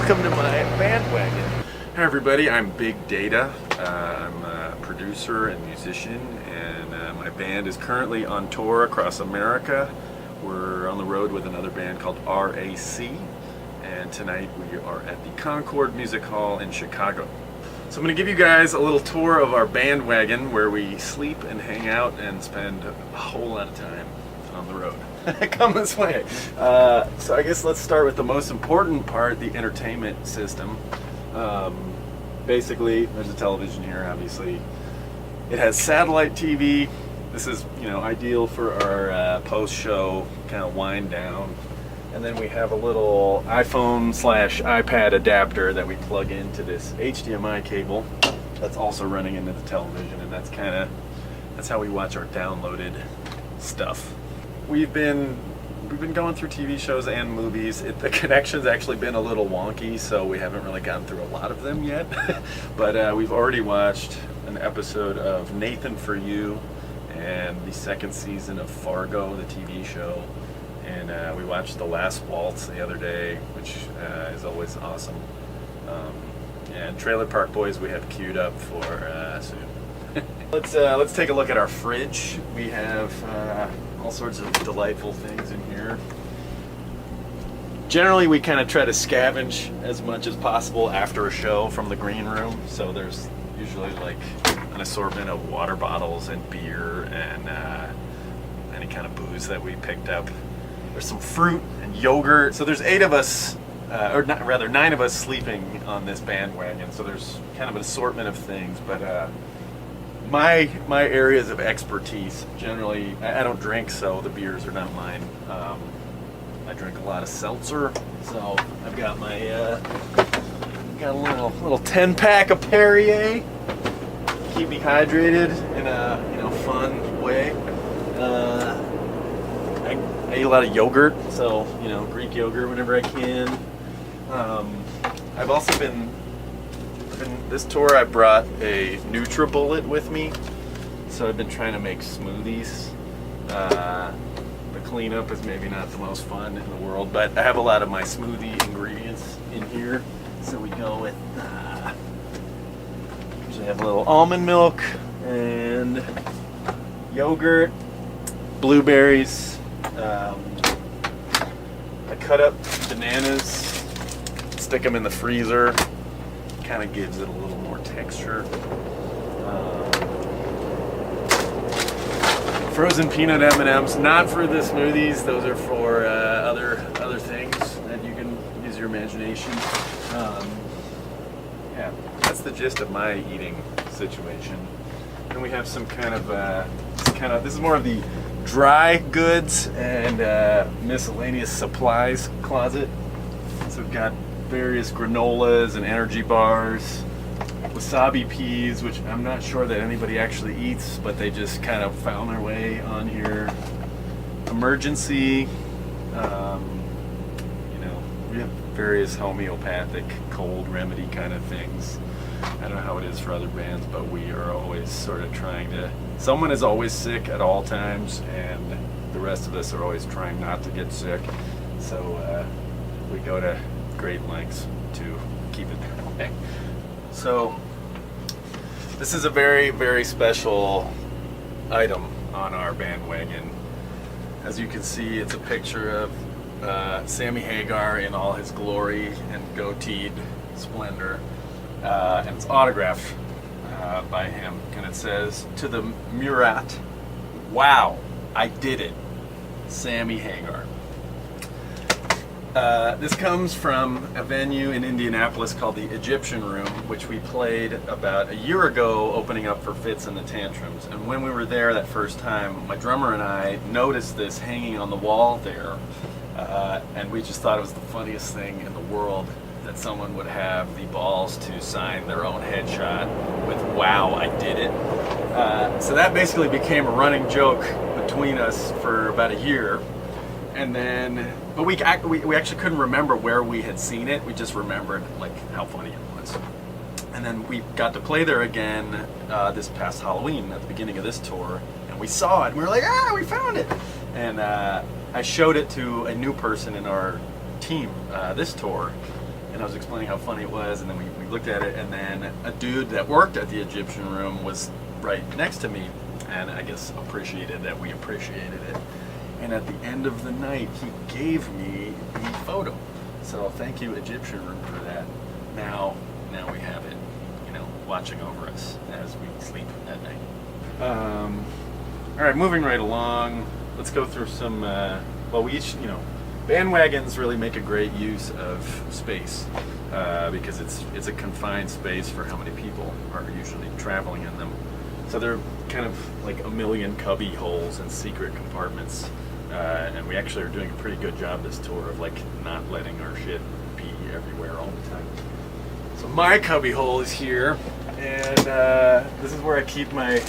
welcome to my bandwagon. Hi everybody, I'm Big Data. I'm a producer and musician, and my band is currently on tour across America. We're on the road with another band called RAC, and tonight we are at the Concord Music Hall in Chicago. So I'm going to give you guys a little tour of our bandwagon where we sleep and hang out and spend a whole lot of time on the road. Come this way. So I guess let's start with the most important part, the entertainment system. Basically, there's a television here, obviously. It has satellite TV. This is, ideal for our post-show kind of wind down. And then we have a little iPhone/iPad adapter that we plug into this HDMI cable that's also running into the television, and that's how we watch our downloaded stuff. We've been going through TV shows and movies. The connection's actually been a little wonky, so we haven't really gotten through a lot of them yet. But we've already watched an episode of Nathan For You and the second season of Fargo, the TV show. And we watched The Last Waltz the other day, which is always awesome. And Trailer Park Boys we have queued up for soon. Let's take a look at our fridge. We have all sorts of delightful things in here. Generally, we kind of try to scavenge as much as possible after a show from the green room. So there's usually like an assortment of water bottles and beer and any kind of booze that we picked up. There's some fruit and yogurt. So there's 8 of us, or rather 9 of us sleeping on this bandwagon. So there's kind of an assortment of things, but my areas of expertise, generally, I don't drink, so the beers are not mine. I drink a lot of seltzer, so I've got my got a little 10-pack of Perrier, keep me hydrated in a fun way. I eat a lot of yogurt, so Greek yogurt whenever I can. I've also been this tour. I brought a NutriBullet with me, so I've been trying to make smoothies. The cleanup is maybe not the most fun in the world, but I have a lot of my smoothie ingredients in here. So we go with usually have a little almond milk and yogurt, blueberries. I cut up bananas, stick them in the freezer. Kind of gives it a little more texture. Frozen peanut M&Ms, not for the smoothies. Those are for other things that you can use your imagination. Yeah, that's the gist of my eating situation. And we have some this is more of the dry goods and miscellaneous supplies closet. So we've got various granolas and energy bars, wasabi peas, which I'm not sure that anybody actually eats, but they just kind of found their way on here. Emergency, we have various homeopathic cold remedy kind of things. I don't know how it is for other bands, but we are always sort of someone is always sick at all times, and the rest of us are always trying not to get sick. So we go to great lengths to keep it that way. So this is a very, very special item on our bandwagon. As you can see, it's a picture of Sammy Hagar in all his glory and goateed splendor, and it's autographed by him, and it says, "To the Murat, wow, I did it, Sammy Hagar." This comes from a venue in Indianapolis called the Egyptian Room, which we played about a year ago, opening up for Fits and the Tantrums. And when we were there that first time, my drummer and I noticed this hanging on the wall there, and we just thought it was the funniest thing in the world that someone would have the balls to sign their own headshot with "Wow, I did it." So that basically became a running joke between us for about a year. And then, but we actually couldn't remember where we had seen it. We just remembered like how funny it was. And then we got to play there again this past Halloween at the beginning of this tour, and we saw it. And we were like, we found it! And I showed it to a new person in our team this tour, and I was explaining how funny it was, and then we looked at it, and then a dude that worked at the Egyptian room was right next to me, and I guess appreciated that we appreciated it. And at the end of the night, he gave me the photo. So thank you, Egyptian room, for that. Now we have it, watching over us as we sleep at night. All right, moving right along. Let's go through some. We each, bandwagons really make a great use of space because it's a confined space for how many people are usually traveling in them. So they're kind of like a million cubby holes and secret compartments. And we actually are doing a pretty good job this tour of like not letting our shit be everywhere all the time. So my cubby hole is here, and this is where I keep my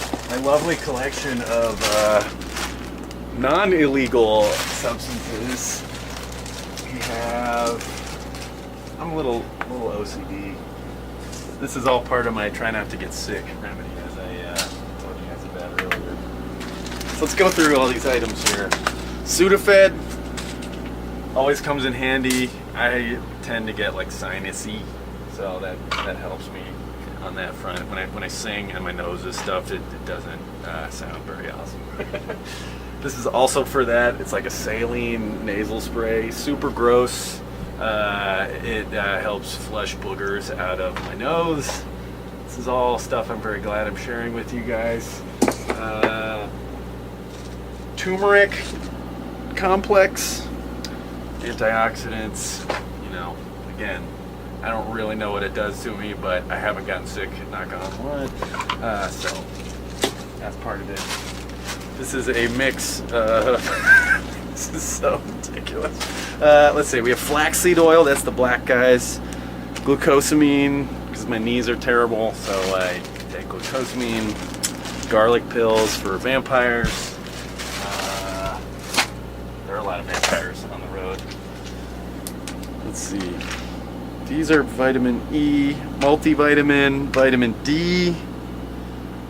lovely collection of non-illegal substances. We have, I'm a little OCD. This is all part of my try not to get sick remedy, as I told you guys about earlier. So let's go through all these items here. Sudafed always comes in handy. I tend to get like sinusy, so that helps me on that front. When I sing and my nose is stuffed, it doesn't sound very awesome. This is also for that. It's like a saline nasal spray, super gross. It helps flush boogers out of my nose. This is all stuff I'm very glad I'm sharing with you guys. Turmeric complex, antioxidants. Again, I don't really know what it does to me, but I haven't gotten sick, knock on wood. So that's part of it. This is a mix of this is so ridiculous. Let's see, we have flaxseed oil, that's the black guys. Glucosamine, because my knees are terrible, so I take glucosamine. Garlic pills for vampires. There are a lot of vampires on the road. Let's see. These are vitamin E, multivitamin, vitamin D,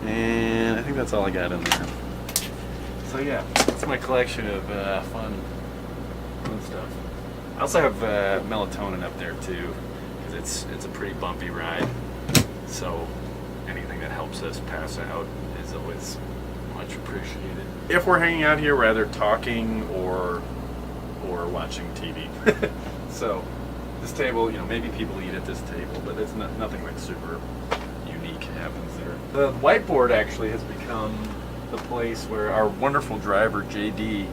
and I think that's all I got in there. So yeah, that's my collection of fun stuff. I also have melatonin up there too, because it's a pretty bumpy ride. So anything that helps us pass out is always much appreciated. If we're hanging out here, we're either talking or watching TV. So this table, maybe people eat at this table, but it's nothing like super unique happens there. The whiteboard actually has become the place where our wonderful driver JD,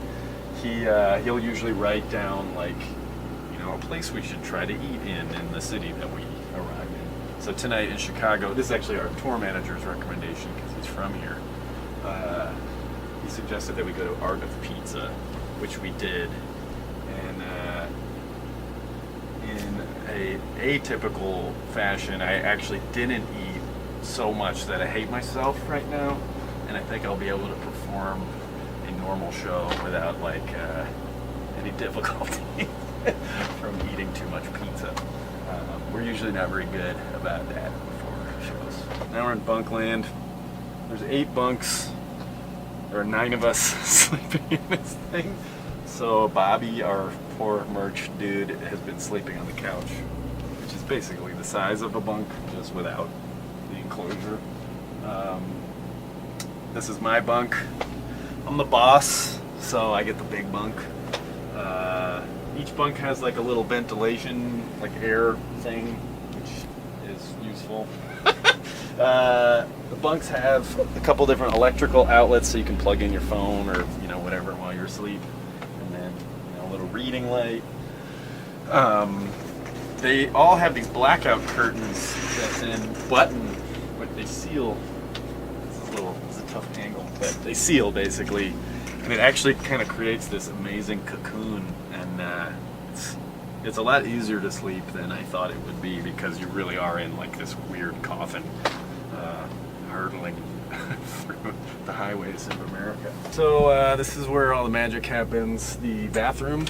he'll usually write down like a place we should try to eat in the city that we arrive in. So tonight in Chicago, this is actually our tour manager's recommendation because he's from here. He suggested that we go to Art of Pizza, which we did, and in a atypical fashion, I actually didn't eat so much that I hate myself right now, and I think I'll be able to perform a normal show without like any difficulty from eating too much pizza. We're usually not very good about that before shows. Now we're in Bunkland. There's 8 bunks. There are 9 of us sleeping in this thing. So Bobby, our poor merch dude, has been sleeping on the couch, which is basically the size of a bunk, just without the enclosure. This is my bunk. I'm the boss, so I get the big bunk. Each bunk has like a little ventilation, like air thing, which is useful. The bunks have a couple different electrical outlets, so you can plug in your phone or whatever while you're asleep, and then a little reading light. They all have these blackout curtains that then button, but they seal. This is a tough angle, but they seal basically, and it actually kind of creates this amazing cocoon, and it's a lot easier to sleep than I thought it would be, because you really are in like this weird coffin, hurtling through the highways of America. So this is where all the magic happens, the bathroom.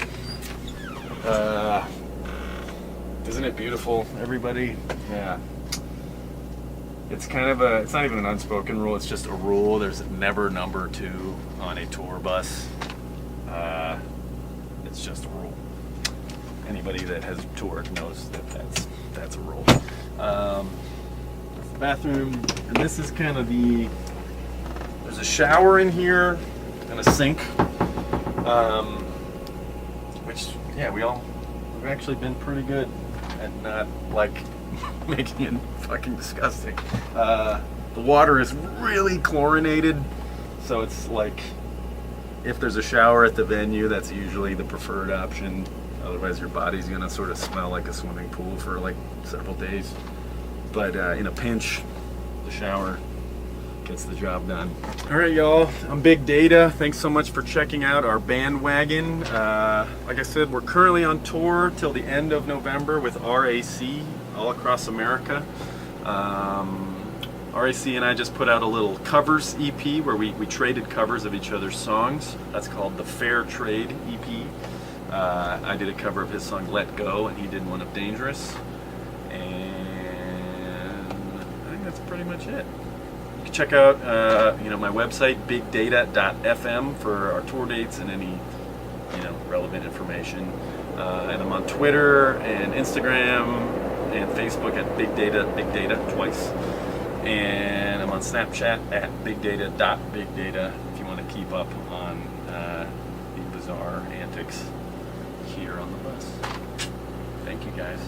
Isn't it beautiful, everybody? Yeah. It's kind of it's not even an unspoken rule, it's just a rule. There's never number 2 on a tour bus. It's just a rule. Anybody that has toured knows that that's That's a roll. That's the bathroom, and this is kind of there's a shower in here and a sink, which, yeah, we've actually been pretty good at not, like, making it fucking disgusting. The water is really chlorinated, so it's like, if there's a shower at the venue, that's usually the preferred option. Otherwise, your body's gonna sort of smell like a swimming pool for like several days. But in a pinch, the shower gets the job done. All right, y'all, I'm Big Data. Thanks so much for checking out our bandwagon. Like I said, we're currently on tour till the end of November with RAC all across America. RAC and I just put out a little covers EP where we traded covers of each other's songs. That's called the Fair Trade EP. I did a cover of his song Let Go, and he did one of Dangerous. And I think that's pretty much it. You can check out my website, bigdata.fm, for our tour dates and any relevant information. And I'm on Twitter and Instagram and Facebook at Big Data twice. And I'm on Snapchat at bigdata.bigdata if you want to keep up on the bizarre antics here on the bus. Thank you, guys.